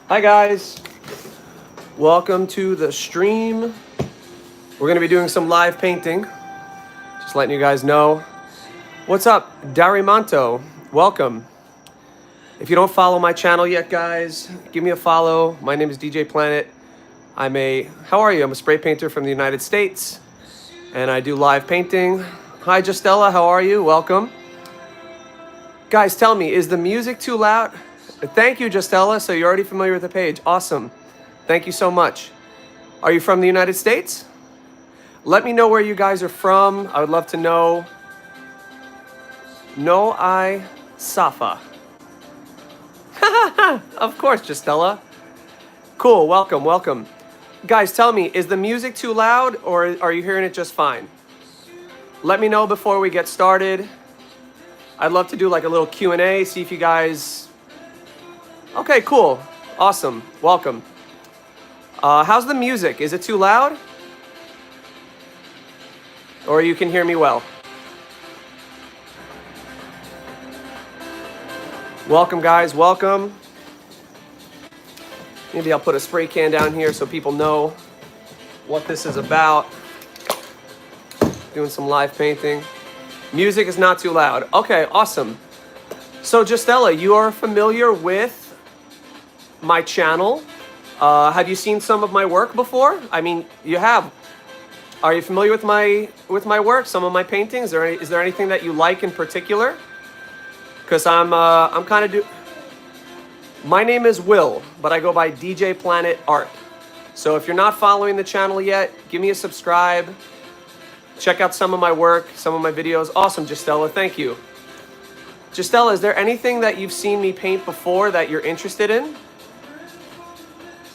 Hi guys, welcome to the stream. We're gonna be doing some live painting. Just letting you guys know. What's up, Darimanto? Welcome. If you don't follow my channel yet, guys, give me a follow. My name is DJ Planet. How are you? I'm a spray painter from the United States, and I do live painting. Hi, Justella, how are you? Welcome. Guys, tell me, is the music too loud? Thank you, Justella. So you're already familiar with the page. Awesome. Thank you so much. Are you from the United States? Let me know where you guys are from. I would love to know. No, I Safa. Of course, Justella. Cool, welcome, welcome. Guys, tell me, is the music too loud or are you hearing it just fine? Let me know before we get started. I'd love to do like a little Q&A, see if you guys... Okay, cool, awesome, welcome. How's the music? Is it too loud? Or you can hear me well? Welcome, guys, welcome. Maybe I'll put a spray can down here so people know what this is about. Doing some live painting. Music is not too loud. Okay, awesome. So, Justella, you are familiar with my channel. Have you seen some of my work before? I mean, you have. Are you familiar with my work, some of my paintings? Is there anything that you like in particular? Because I'm kind of My name is Will, but I go by DJ Planet Art. So if you're not following the channel yet, give me a subscribe. Check out some of my work, some of my videos. Awesome, Justella, thank you. Justella, is there anything that you've seen me paint before that you're interested in?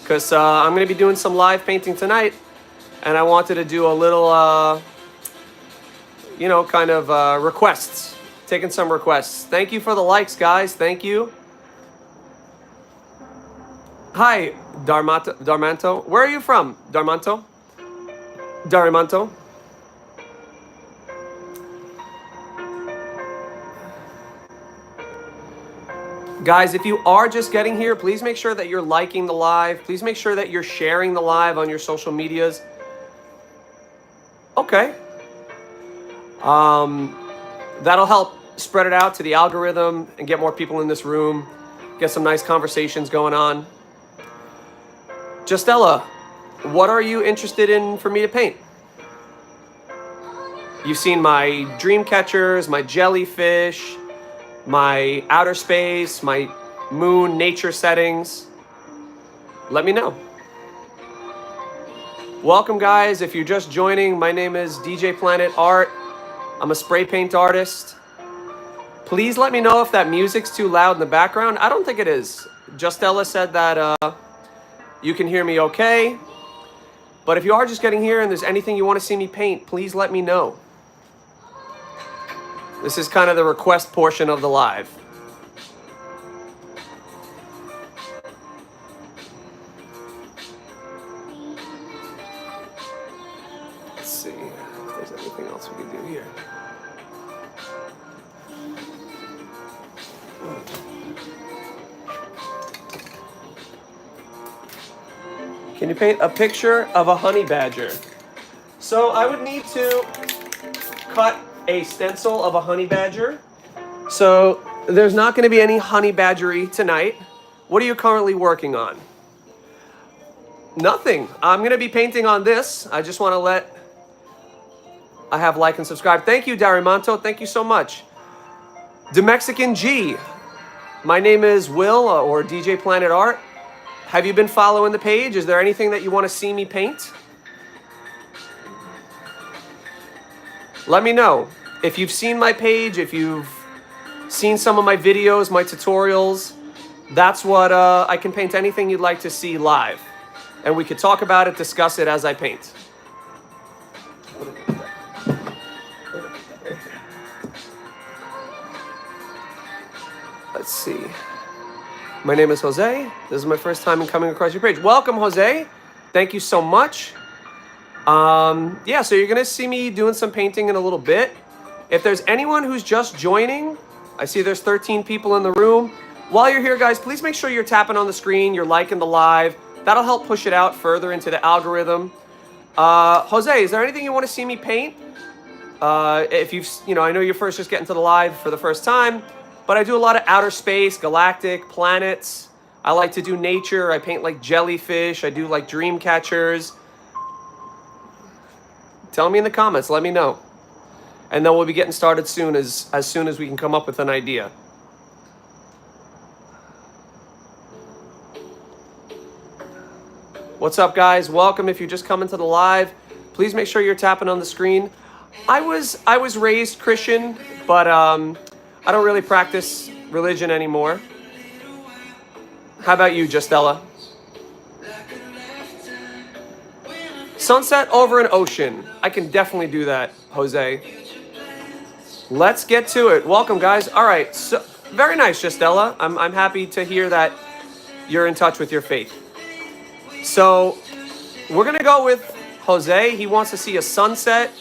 Because I'm going to be doing some live painting tonight, and I wanted to do a little, kind of requests. Taking some requests. Thank you for the likes, guys. Thank you. Hi, Darmanto. Where are you from, Darmanto? Darimanto. Guys, if you are just getting here, please make sure that you're liking the live. Please make sure that you're sharing the live on your social medias. Okay. That'll help spread it out to the algorithm and get more people in this room. Get some nice conversations going on. Justella, what are you interested in for me to paint? You've seen my dream catchers, my jellyfish, my outer space, my moon nature settings. Let me know. Welcome, guys. If you're just joining, my name is DJ Planet Art. I'm a spray paint artist. Please let me know if that music's too loud in the background. I don't think it is. Justella said that you can hear me okay. But if you are just getting here and there's anything you want to see me paint, please let me know. This is kind of the request portion of the live. Let's see if there's anything else we can do here. Can you paint a picture of a honey badger? So I would need to cut a stencil of a honey badger. So there's not going to be any honey badgery tonight. What are you currently working on? Nothing. I'm going to be painting on this. I just want to I have like and subscribe. Thank you, Darimanto. Thank you so much. The Mexican G. My name is Will or DJ Planet Art. Have you been following the page? Is there anything that you want to see me paint? Let me know. If you've seen my page, if you've seen some of my videos, my tutorials, that's what I can paint anything you'd like to see live. And we could talk about it, discuss it as I paint. Let's see. My name is Jose. This is my first time in coming across your page. Welcome, Jose. Thank you so much. Yeah, so you're going to see me doing some painting in a little bit. If there's anyone who's just joining, I see there's 13 people in the room. While you're here, guys, please make sure you're tapping on the screen, you're liking the live. That'll help push it out further into the algorithm. Jose, is there anything you want to see me paint? If you've, I know you're just getting to the live for the first time, but I do a lot of outer space, galactic, planets. I like to do nature. I paint like jellyfish. I do like dream catchers. Tell me in the comments. Let me know. And then we'll be getting started soon as soon as we can come up with an idea. What's up, guys? Welcome. If you're just coming to the live, please make sure you're tapping on the screen. I was raised Christian, but I don't really practice religion anymore. How about you, Justella? Sunset over an ocean. I can definitely do that, Jose. Let's get to it. Welcome, guys. All right. So, very nice, Justella. I'm happy to hear that you're in touch with your faith. So, we're going to go with Jose. He wants to see a sunset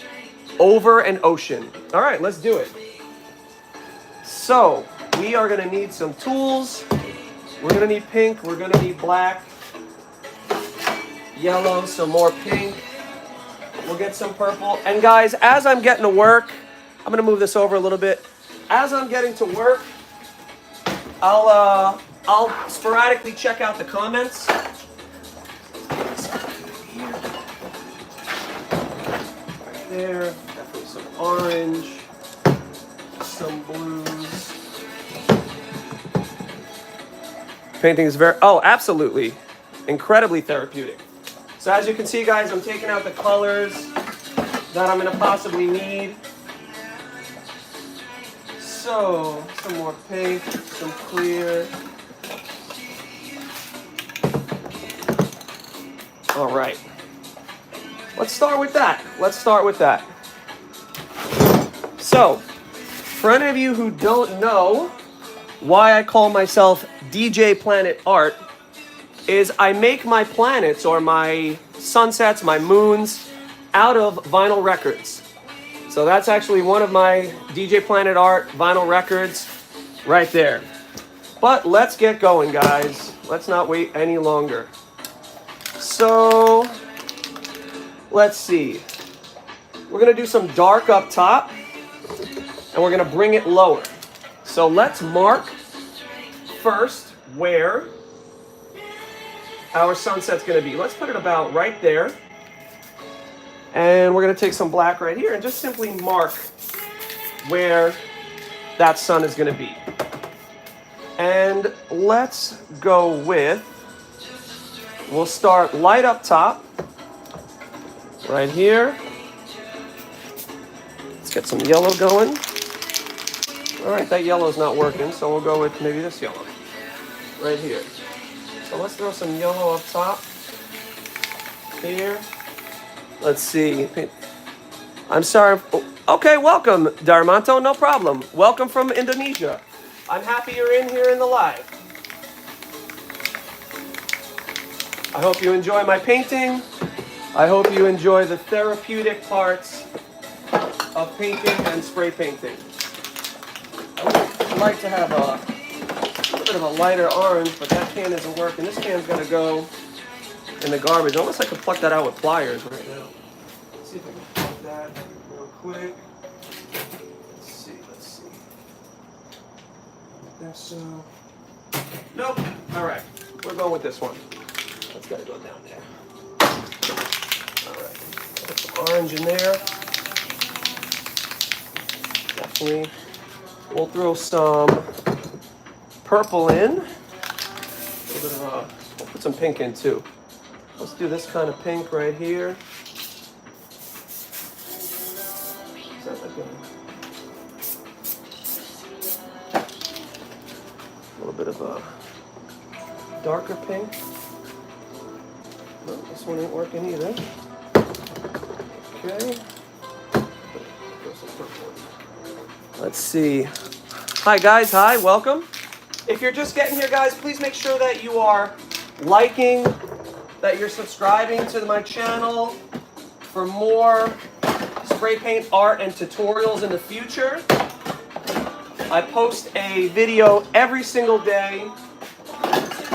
over an ocean. All right, let's do it. So, we are going to need some tools. We're going to need pink. We're going to need black. Yellow, some more pink. We'll get some purple. And guys, as I'm getting to work, I'm going to move this over a little bit. As I'm getting to work, I'll sporadically check out the comments. Right there. Definitely some orange. Some blues. Painting is absolutely incredibly therapeutic. So as you can see, guys, I'm taking out the colors that I'm going to possibly need. So, some more pink, some clear. All right. Let's start with that. So, for any of you who don't know why I call myself DJ Planet Art, is I make my planets or my sunsets, my moons, out of vinyl records. So that's actually one of my DJ Planet Art vinyl records right there. But let's get going, guys. Let's not wait any longer. So, let's see. We're going to do some dark up top, and we're going to bring it lower. So let's mark first where our sunset's going to be. Let's put it about right there. And we're going to take some black right here and just simply mark where that sun is going to be. And let's go with, we'll start light up top, right here. Let's get some yellow going. All right, that yellow's not working, so we'll go with maybe this yellow, right here. So let's throw some yellow up top, here. Let's see. I'm sorry. Okay, welcome, Darmanto. No problem. Welcome from Indonesia. I'm happy you're in here in the live. I hope you enjoy my painting. I hope you enjoy the therapeutic parts of painting and spray painting. I would like to have a little bit of a lighter orange, but that can isn't working. This can's got to go in the garbage. Unless I could pluck that out with pliers right now. Let's see if I can pluck that real quick. Let's see. That's so. Nope. All right. We're going with this one. That's got to go down there. All right. Put some orange in there. Definitely. We'll throw some purple in. We'll put some pink in too. Let's do this kind of pink right here. Is that like a little bit of a darker pink? No, this one ain't working either. Okay. Let's see. Hi guys, hi, welcome. If you're just getting here, guys, please make sure that you are liking, that you're subscribing to my channel for more spray paint art and tutorials in the future. I post a video every single day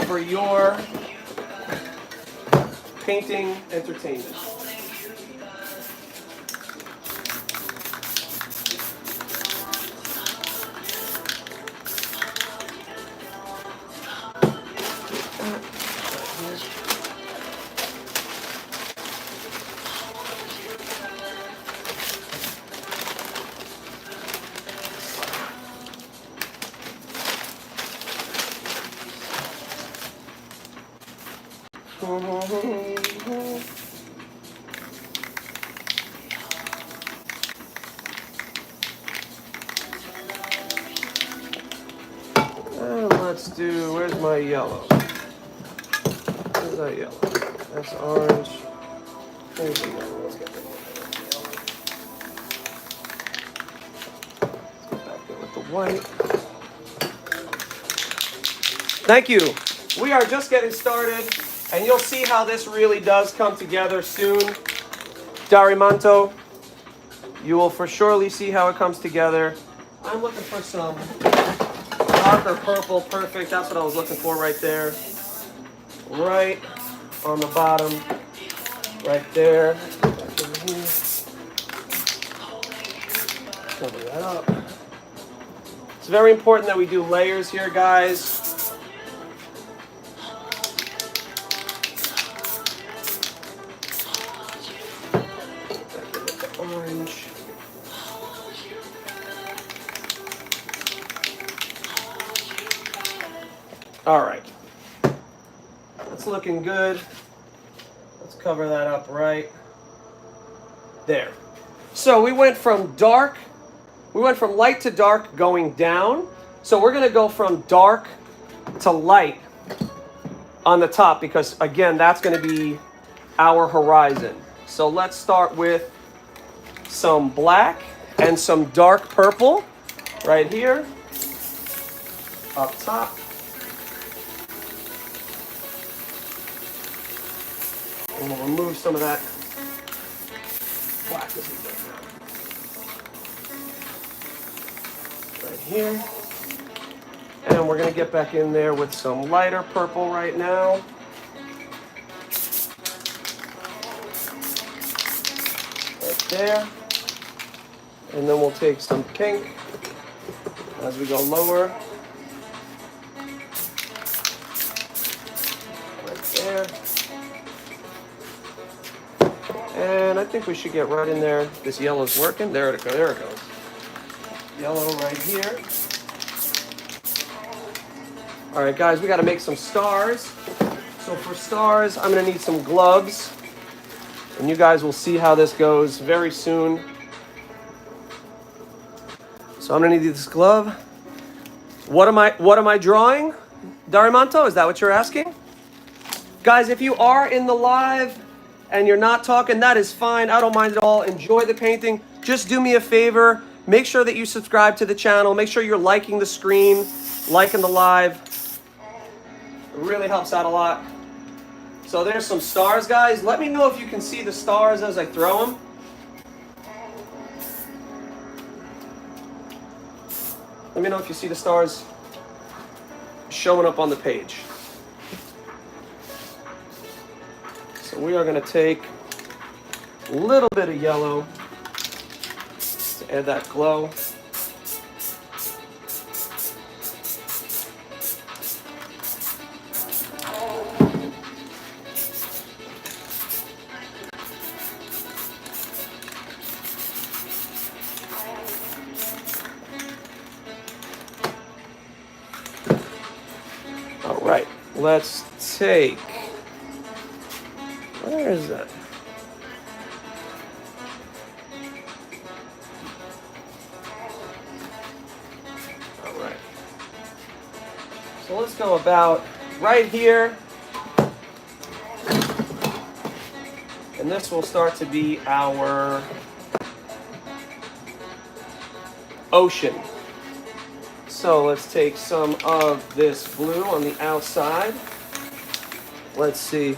for your painting entertainment. And let's do, where's my yellow? Where's that yellow? That's orange. There's the yellow. Let's get rid of the yellow. Let's go back there with the white. Thank you. We are just getting started, and you'll see how this really does come together soon. Darimanto, you will for surely see how it comes together. I'm looking for some darker purple. Perfect. That's what I was looking for right there. Right on the bottom. Right there. Cover that up. It's very important that we do layers here, guys. Orange. All right. That's looking good. Let's cover that up right there. So we went from light to dark going down. So we're going to go from dark to light on the top because, again, that's going to be our horizon. So let's start with some black and some dark purple right here up top. And we'll remove some of that black as we go down. Right here. And we're going to get back in there with some lighter purple right now. Right there. And then we'll take some pink as we go lower. Right there. And I think we should get right in there. This yellow's working. There it goes. There it goes. Yellow right here. All right, guys, we got to make some stars. So for stars, I'm going to need some gloves. And you guys will see how this goes very soon. So I'm going to need this glove. What am I drawing? Darimanto, is that what you're asking? Guys, if you are in the live and you're not talking, that is fine. I don't mind at all. Enjoy the painting. Just do me a favor. Make sure that you subscribe to the channel. Make sure you're liking the screen, liking the live. It really helps out a lot. So there's some stars, guys. Let me know if you can see the stars as I throw them. Let me know if you see the stars showing up on the page. So we are going to take a little bit of yellow to add that glow. All right, let's take, where is that? All right. So let's go about right here. And this will start to be our ocean. So let's take some of this blue on the outside. Let's see.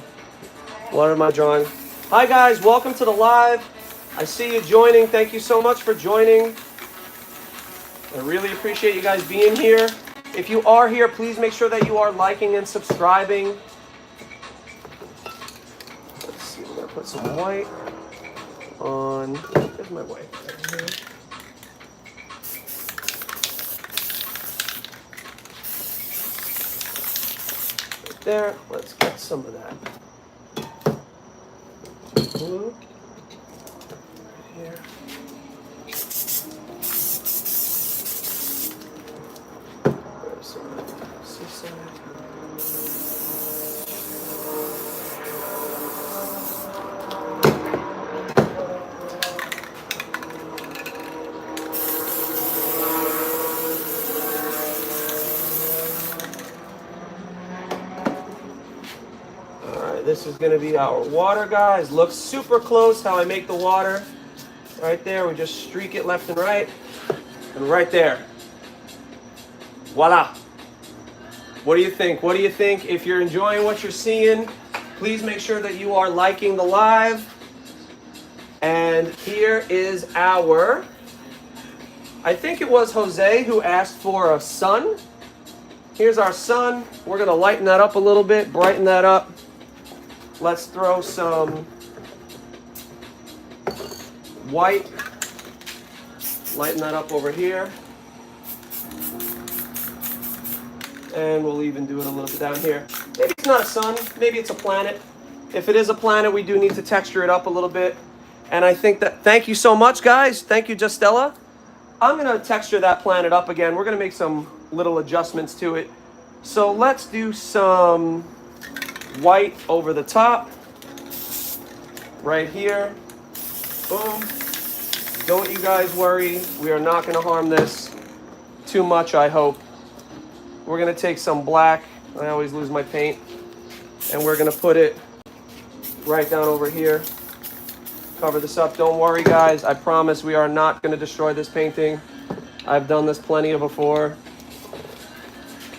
What am I drawing? Hi guys, welcome to the live. I see you joining. Thank you so much for joining. I really appreciate you guys being here. If you are here, please make sure that you are liking and subscribing. Let's see, we're gonna put some white on. There's my white right here. Right there. Let's get some of that blue right here. There's some seaside. This is going to be our water, guys. Looks super close how I make the water. Right there, we just streak it left and right there. Voila. What do you think? What do you think? If you're enjoying what you're seeing, please make sure that you are liking the live. And here is our, I think it was Jose who asked for a sun. Here's our sun. We're going to lighten that up a little bit, brighten that up. Let's throw some white, lighten that up over here. And we'll even do it a little bit down here. Maybe it's not a sun, maybe it's a planet. If it is a planet, we do need to texture it up a little bit. And I think that, thank you so much, guys. Thank you, Justella. I'm gonna texture that planet up again. We're gonna make some little adjustments to it. So let's do some white over the top, right here. Boom. Don't you guys worry. We are not going to harm this too much, I hope. We're going to take some black. I always lose my paint. And we're going to put it right down over here. Cover this up. Don't worry, guys. I promise we are not going to destroy this painting. I've done this plenty of before.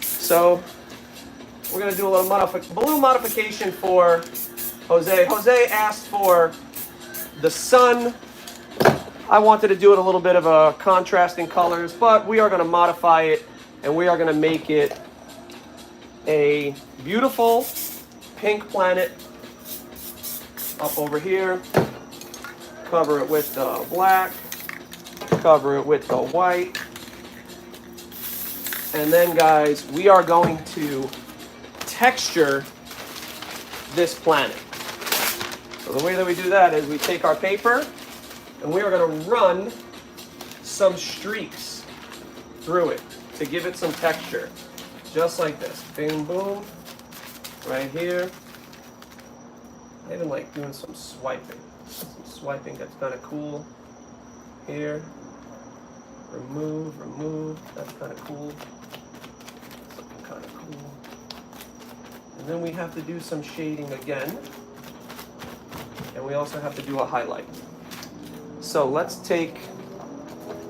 So we're going to do a little balloon modification for Jose. Jose asked for the sun. I wanted to do it a little bit of a contrasting colors, but we are going to modify it and we are going to make it a beautiful pink planet up over here. Cover it with the black. Cover it with the white. And then, guys, we are going to texture this planet. So the way that we do that is we take our paper and we are going to run some streaks through it to give it some texture. Just like this. Bing, boom. Right here. I even like doing some swiping. Some swiping gets kind of cool. Here. Remove, remove. That's kind of cool. Something kind of cool. And then we have to do some shading again. And we also have to do a highlight. So let's take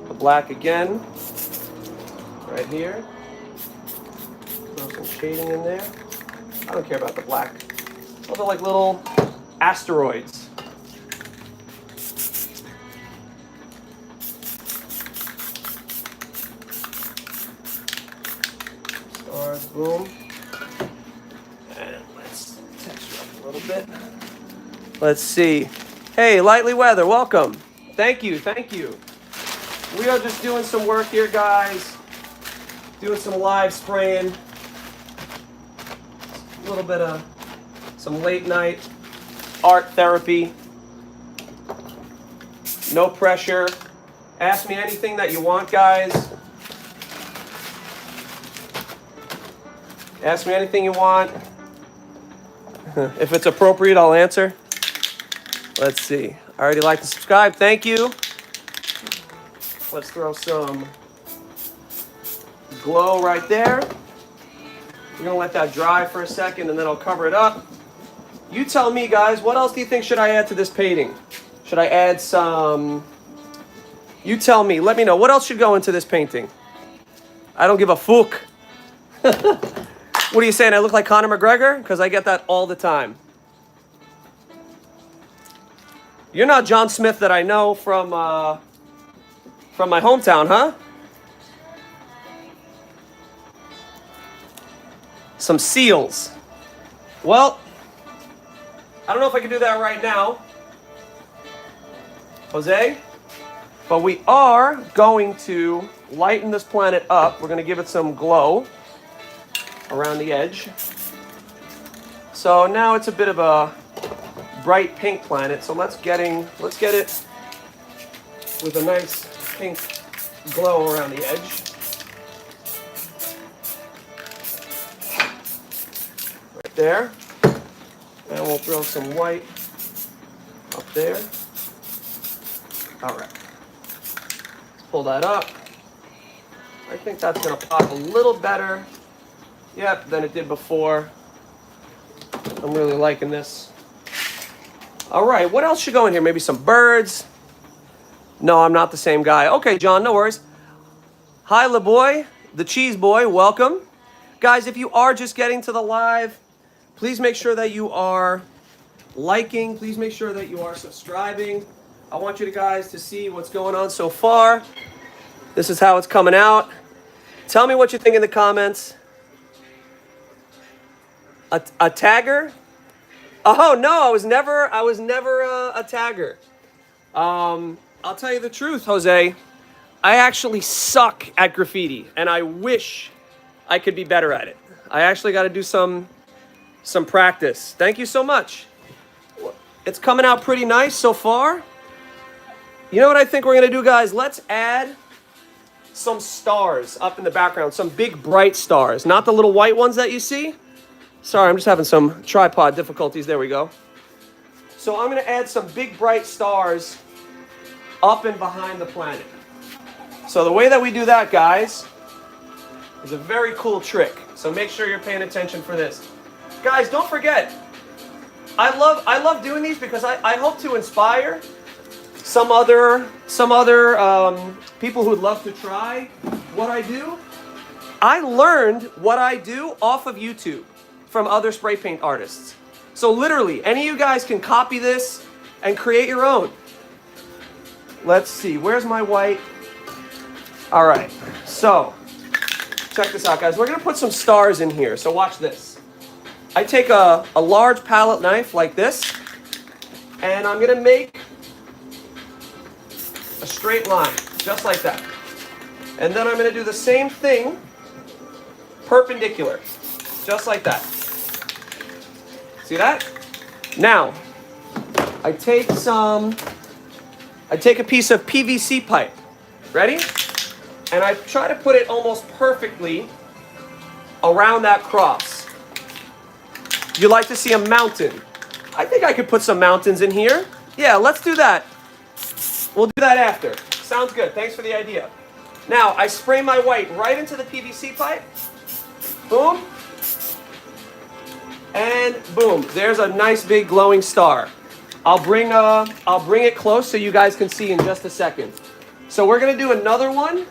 the black again. Right here. Throw some shading in there. I don't care about the black. Those are like little asteroids. Stars, boom. And let's texture up a little bit. Let's see. Hey, Lightly Weather, welcome. Thank you, thank you. We are just doing some work here, guys. Doing some live spraying. A little bit of some late night art therapy. No pressure. Ask me anything that you want, guys. Ask me anything you want. If it's appropriate, I'll answer. Let's see. I already like to subscribe. Thank you. Let's throw some glow right there. We're gonna let that dry for a second and then I'll cover it up. You tell me, guys, what else do you think should I add to this painting? Should I add some... You tell me, let me know. What else should go into this painting? I don't give a fuck. What are you saying? I look like Conor McGregor? Because I get that all the time. You're not John Smith that I know from my hometown, huh? some seals. Well, I don't know if I can do that right now, Jose, but we are going to lighten this planet up. We're going to give it some glow around the edge. So now it's a bit of a bright pink planet. So let's get it with a nice pink glow around the edge. Right there. And we'll throw some white up there. All right. Let's pull that up. I think that's going to pop a little better, yep, than it did before. I'm really liking this. All right, what else should go in here? Maybe some birds. No, I'm not the same guy. Okay, John, no worries. Hi, LeBoy, the cheese boy, welcome. Guys, if you are just getting to the live, please make sure that you are liking. Please make sure that you are subscribing. I want you guys to see what's going on so far. This is how it's coming out. Tell me what you think in the comments. A tagger? Oh no, I was never a tagger. I'll tell you the truth, Jose. I actually suck at graffiti, and I wish I could be better at it. I actually got to do some practice. Thank you so much. It's coming out pretty nice so far. You know what I think we're gonna do, guys? Let's add some stars up in the background, some big bright stars, not the little white ones that you see. Sorry, I'm just having some tripod difficulties. There we go. So I'm going to add some big bright stars up and behind the planet. So the way that we do that, guys, is a very cool trick. So make sure you're paying attention for this. Guys, don't forget, I love doing these because I hope to inspire some other people who'd love to try what I do. I learned what I do off of YouTube from other spray paint artists. So literally, any of you guys can copy this and create your own. Let's see, where's my white? All right, so check this out, guys. We're gonna put some stars in here, so watch this. I take a large palette knife like this, and I'm gonna make a straight line, just like that. And then I'm gonna do the same thing, perpendicular, just like that. See that? Now, I take a piece of PVC pipe. Ready? And I try to put it almost perfectly around that cross. You like to see a mountain? I think I could put some mountains in here. Yeah, let's do that. We'll do that after. Sounds good. Thanks for the idea. Now, I spray my white right into the PVC pipe. Boom. And boom, there's a nice big glowing star. I'll bring it close so you guys can see in just a second. So we're gonna do another one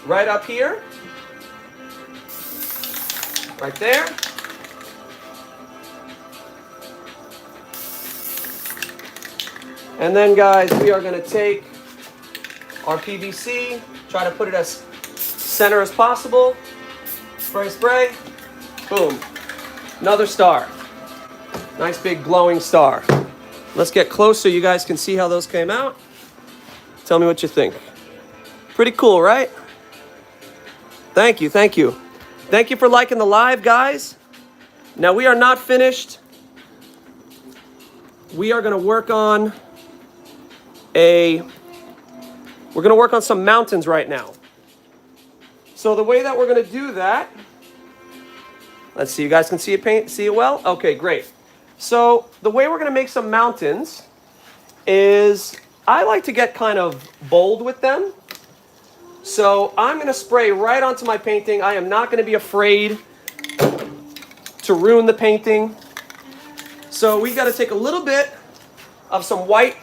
right up here. Right there. And then guys, we are gonna take our PVC, try to put it as center as possible. Spray, spray, boom. Another star. Nice big glowing star. Let's get close so you guys can see how those came out. Tell me what you think. Pretty cool, right? Thank you, thank you. Thank you for liking the live, guys. Now we are not finished. We are gonna work on some mountains right now. So the way that we're gonna do that, let's see, you guys can see it well? Okay, great. So the way we're gonna make some mountains is, I like to get kind of bold with them. So I'm gonna spray right onto my painting. I am not gonna be afraid to ruin the painting. So we gotta take a little bit of some white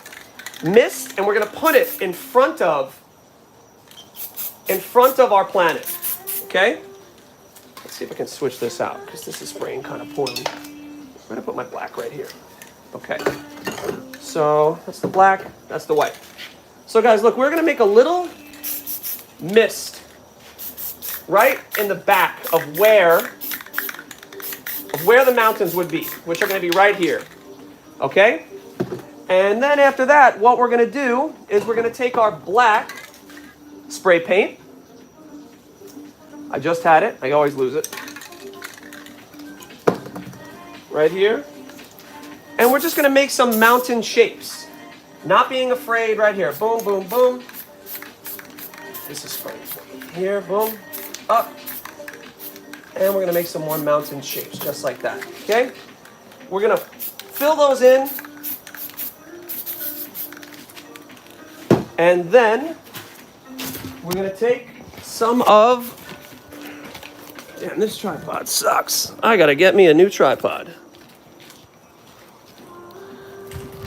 mist and we're gonna put it in front of our planet, okay? Let's see if I can switch this out because this is spraying kind of poorly. I'm gonna put my black right here. Okay, so that's the black, that's the white. So guys, look, we're gonna make a little mist right in the back of where where the mountains would be, which are going to be right here. Okay? And then after that, what we're going to do is we're going to take our black spray paint. I just had it. I always lose it. Right here. And we're just going to make some mountain shapes. Not being afraid right here. Boom, boom, boom. This is spraying. Here, boom, up. And we're going to make some more mountain shapes, just like that. Okay? We're going to fill those in. And then we're going to take some of... Damn, this tripod sucks. I got to get me a new tripod.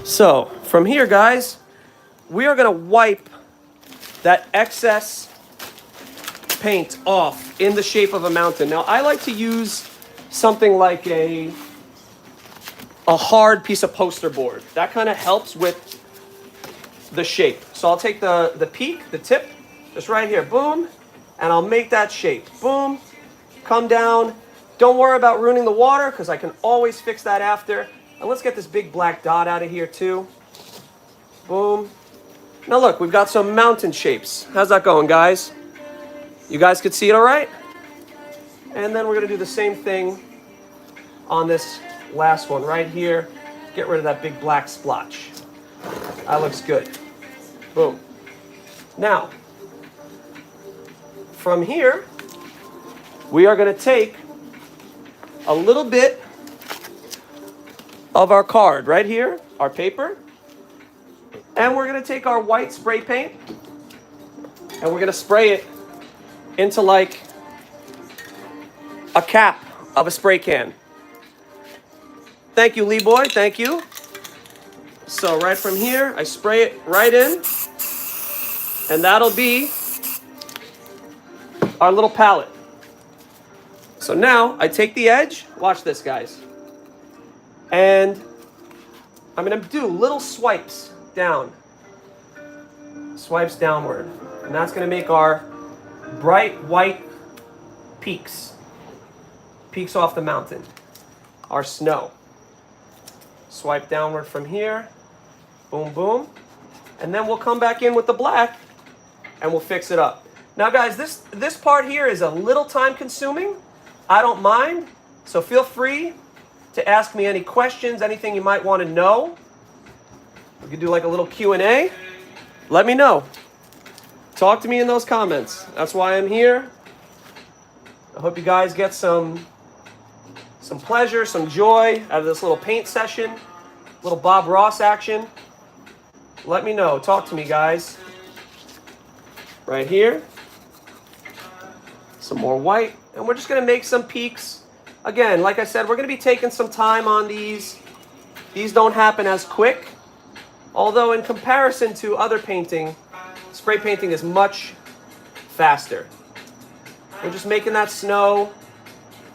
So, from here, guys, we are going to wipe that excess paint off in the shape of a mountain. Now, I like to use something like a hard piece of poster board. That kind of helps with the shape. So I'll take the peak, the tip, just right here, boom, and I'll make that shape. Boom, come down. Don't worry about ruining the water because I can always fix that after. And let's get this big black dot out of here too. Boom. Now look, we've got some mountain shapes. How's that going, guys? You guys could see it all right? And then we're going to do the same thing on this last one right here. Get rid of that big black splotch. That looks good. Boom. Now, from here, we are going to take a little bit of our card right here, our paper, and we're going to take our white spray paint and we're going to spray it into like a cap of a spray can. Thank you, Lee Boy, thank you. So right from here, I spray it right in, and that'll be our little palette. So now I take the edge, watch this, guys. And I'm going to do little swipes down. Swipes downward. And that's going to make our bright white peaks. Peaks off the mountain. Our snow. Swipe downward from here. Boom, boom. And then we'll come back in with the black and we'll fix it up. Now, guys, this part here is a little time consuming. I don't mind. So feel free to ask me any questions, anything you might want to know. We could do like a little Q&A. Let me know. Talk to me in those comments. That's why I'm here. I hope you guys get some pleasure, some joy out of this little paint session, little Bob Ross action. Let me know. Talk to me, guys. Right here. Some more white. And we're just going to make some peaks. Again, like I said, we're going to be taking some time on these. These don't happen as quick. Although in comparison to other painting, spray painting is much faster. We're just making that snow,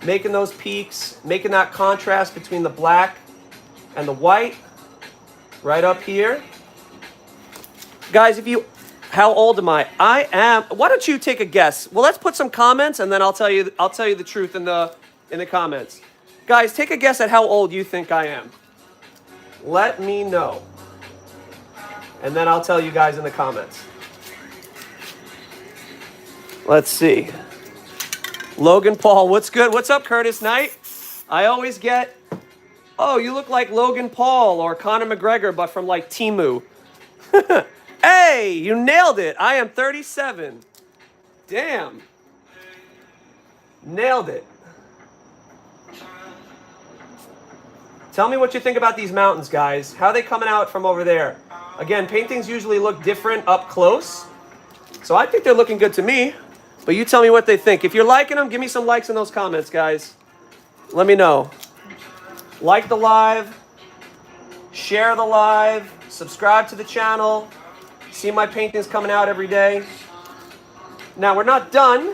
making those peaks, making that contrast between the black and the white right up here. Guys, how old am I? I am, why don't you take a guess? Well, let's put some comments and then I'll tell you the truth in the comments. Guys, take a guess at how old you think I am. Let me know. And then I'll tell you guys in the comments. Let's see. Logan Paul, what's good? What's up, Curtis Knight? I always get, oh, you look like Logan Paul or Conor McGregor, but from like Temu. Hey, you nailed it. I am 37. Damn. Nailed it. Tell me what you think about these mountains, guys. How are they coming out from over there? Again, paintings usually look different up close. So I think they're looking good to me. But you tell me what they think. If you're liking them, give me some likes in those comments, guys. Let me know. Like the live. Share the live. Subscribe to the channel. See my paintings coming out every day. Now, we're not done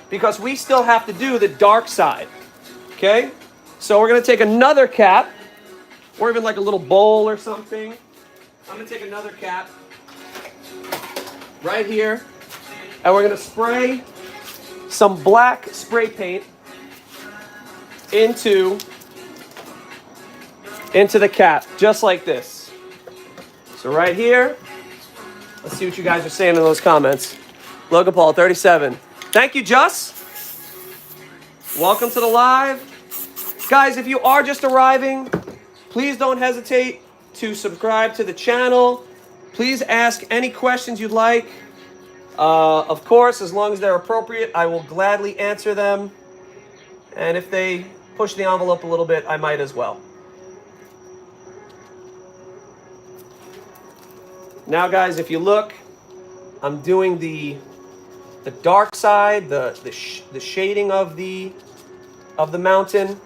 because we still have to do the dark side. Okay? So we're going to take another cap, or even like a little bowl or something. I'm going to take another cap right here, and we're going to spray some black spray paint into the cap, just like this. So right here, let's see what you guys are saying in those comments. Logan Paul, 37. Thank you, Just. Welcome to the live. Guys, if you are just arriving, please don't hesitate to subscribe to the channel. Please ask any questions you'd like. Of course, as long as they're appropriate, I will gladly answer them. And if they push the envelope a little bit, I might as well. Now, guys, if you look, I'm doing the dark side, the shading of the mountain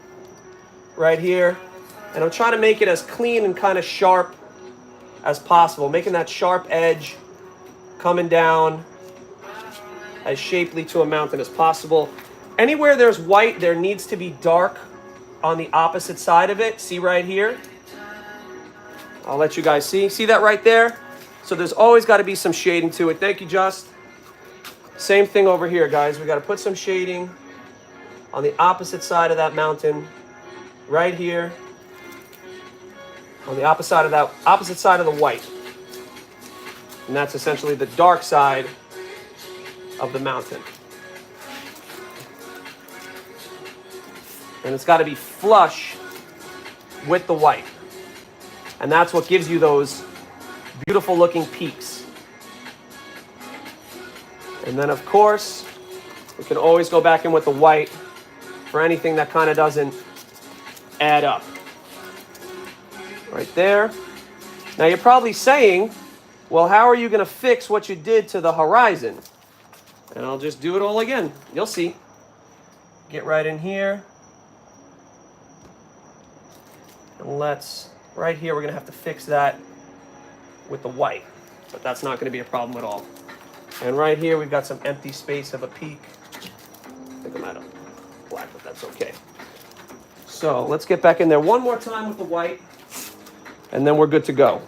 right here, and I'm trying to make it as clean and kind of sharp as possible, making that sharp edge coming down as shapely to a mountain as possible. Anywhere there's white, there needs to be dark on the opposite side of it. See right here? I'll let you guys see. See that right there? So there's always got to be some shading to it. Thank you, Just. Same thing over here, guys. We got to put some shading on the opposite side of that mountain, right here, on the opposite side of the white. And that's essentially the dark side of the mountain. And it's got to be flush with the white. And that's what gives you those beautiful looking peaks. And then of course, we can always go back in with the white for anything that kind of doesn't add up. Right there. Now you're probably saying, well, how are you going to fix what you did to the horizon? And I'll just do it all again. You'll see. Get right in here. And right here, we're going to have to fix that with the white. But that's not going to be a problem at all. And right here, we've got some empty space of a peak. I think I'm out of black, but that's okay. So let's get back in there one more time with the white. And then we're good to go.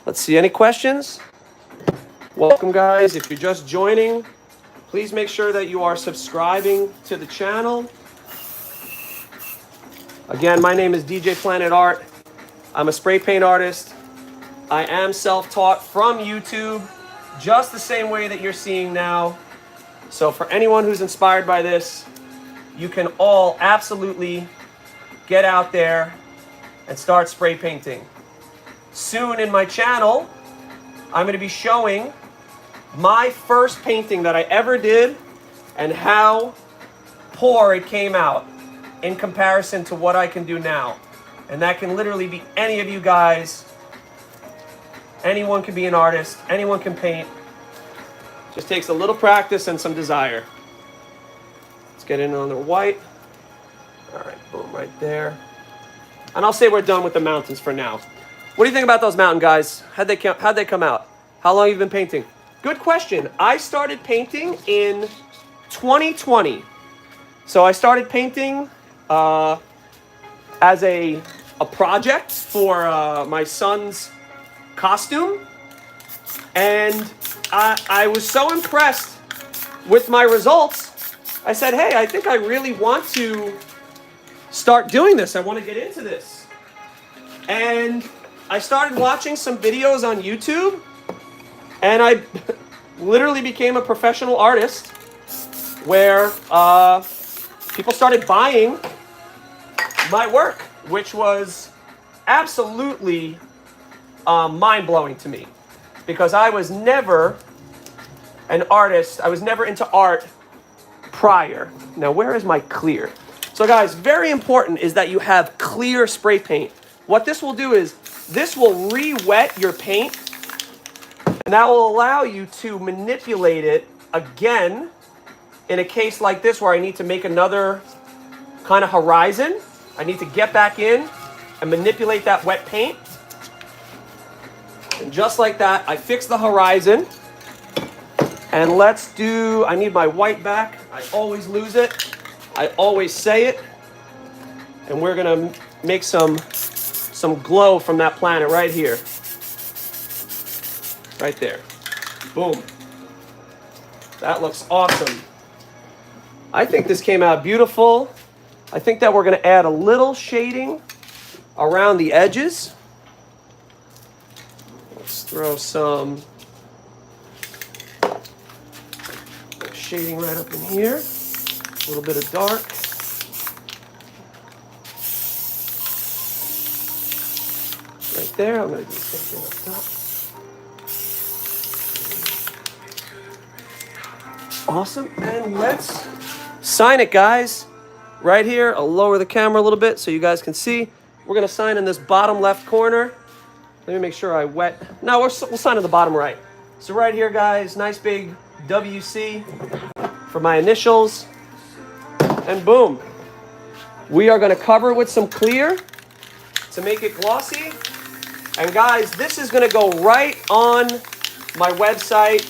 Let's see, any questions? Welcome, guys. If you're just joining, please make sure that you are subscribing to the channel. Again, my name is DJ Planet Art. I'm a spray paint artist. I am self-taught from YouTube, just the same way that you're seeing now. So for anyone who's inspired by this, you can all absolutely get out there and start spray painting. Soon in my channel, I'm going to be showing my first painting that I ever did and how poor it came out in comparison to what I can do now. And that can literally be any of you guys. Anyone can be an artist. Anyone can paint. Just takes a little practice and some desire. Let's get in on the white. All right, boom, right there. And I'll say we're done with the mountains for now. What do you think about those mountain guys? How'd they come out? How long have you been painting? Good question. I started painting in 2020. So I started painting as a project for my son's costume. And I was so impressed with my results. I said, hey, I think I really want to start doing this. I want to get into this. And I started watching some videos on YouTube, and I literally became a professional artist where people started buying my work, which was absolutely mind-blowing to me, because I was never an artist. I was never into art prior. Now, where is my clear? So guys, very important is that you have clear spray paint. What this will do is this will re-wet your paint, and that will allow you to manipulate it again in a case like this where I need to make another kind of horizon. I need to get back in and manipulate that wet paint. And just like that, I fix the horizon. And I need my white back. I always lose it. I always say it. And we're gonna make some glow from that planet right here. Right there. Boom. That looks awesome. I think this came out beautiful. I think that we're going to add a little shading around the edges. Let's throw some shading right up in here. A little bit of dark. Right there. I'm going to do the same thing up top. Awesome. And let's sign it, guys. Right here. I'll lower the camera a little bit so you guys can see. We're going to sign in this bottom left corner. Let me make sure I wet. No, we'll sign in the bottom right. So right here, guys, nice big WC for my initials. And boom. We are going to cover it with some clear to make it glossy. And guys, this is going to go right on my website.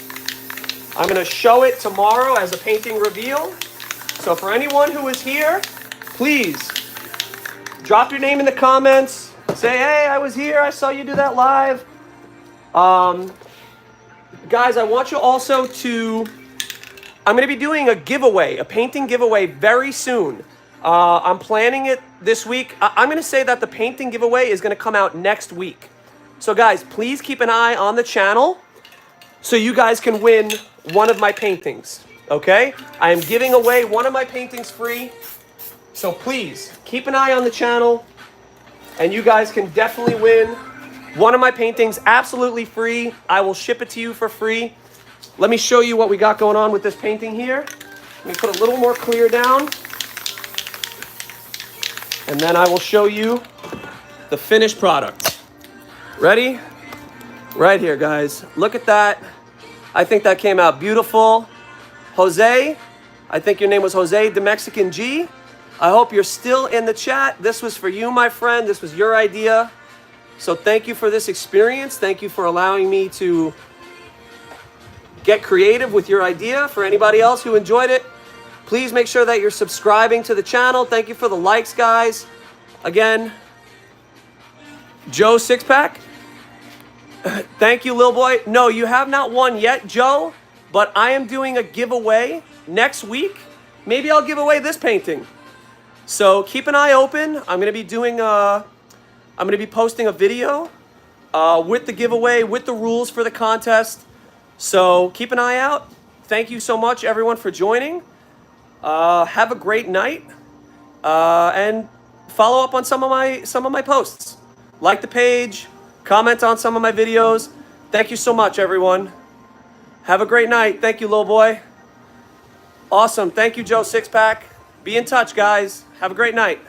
I'm going to show it tomorrow as a painting reveal. So for anyone who is here, please drop your name in the comments. Say, hey, I was here. I saw you do that live. Guys, I want you also to... I'm going to be doing a giveaway, a painting giveaway very soon. I'm planning it this week. I'm going to say that the painting giveaway is going to come out next week. So guys, please keep an eye on the channel so you guys can win one of my paintings, okay? I am giving away one of my paintings free. So please, keep an eye on the channel and you guys can definitely win one of my paintings absolutely free. I will ship it to you for free. Let me show you what we got going on with this painting here. Let me put a little more clear down. And then I will show you the finished product. Ready? Right here, guys. Look at that. I think that came out beautiful. Jose, I think your name was Jose the Mexican G. I hope you're still in the chat. This was for you, my friend. This was your idea. So thank you for this experience. Thank you for allowing me to get creative with your idea. For anybody else who enjoyed it, please make sure that you're subscribing to the channel. Thank you for the likes, guys. Again, Joe Sixpack. Thank you, Lil Boy. No, you have not won yet, Joe, but I am doing a giveaway next week. Maybe I'll give away this painting. So keep an eye open. I'm going to be posting a video with the giveaway, with the rules for the contest. So keep an eye out. Thank you so much, everyone, for joining. Have a great night, and follow up on some of my posts. Like the page, comment on some of my videos. Thank you so much, everyone. Have a great night. Thank you, Lil Boy. Awesome. Thank you, Joe Sixpack. Be in touch, guys. Have a great night.